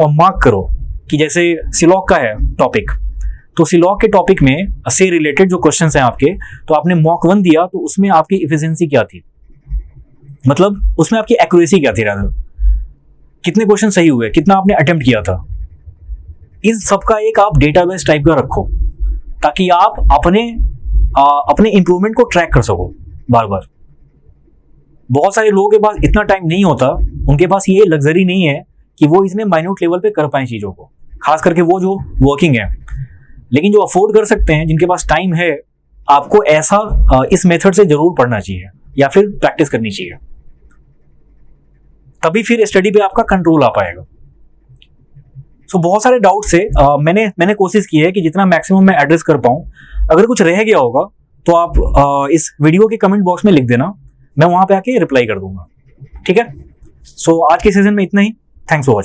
और मार्क करो कि जैसे सिलॉक का है टॉपिक, तो सिलॉक के टॉपिक में से रिलेटेड जो क्वेश्चंस हैं आपके, तो आपने मॉक 1 दिया तो उसमें आपकी इफिशिएंसी क्या थी, मतलब उसमें आपकी एक्यूरेसी क्या थी, रादर कितने क्वेश्चन सही हुए, कितना आपने अटेम्प्ट किया था। इन सबका एक आप डेटाबेस टाइप का रखो ताकि आप अपने इंप्रूवमेंट को ट्रैक कर सको बार बार। बहुत सारे लोगों के पास इतना टाइम नहीं होता, उनके पास ये लग्जरी नहीं है कि वो इतने माइन्यूट लेवल पे कर पाए चीज़ों को, खास करके वो जो वर्किंग है। लेकिन जो अफोर्ड कर सकते हैं, जिनके पास टाइम है, आपको ऐसा इस मेथड से जरूर पढ़ना चाहिए या फिर प्रैक्टिस करनी चाहिए, तभी फिर स्टडी पे आपका कंट्रोल आ पाएगा। सो बहुत सारे डाउट से मैंने कोशिश की है कि जितना मैक्सिमम मैं एड्रेस कर पाऊँ। अगर कुछ रह गया होगा तो आप इस वीडियो के कमेंट बॉक्स में लिख देना, मैं वहां पे आके रिप्लाई कर दूंगा, ठीक है। सो आज के सेशन में इतना ही। Thanks for watching.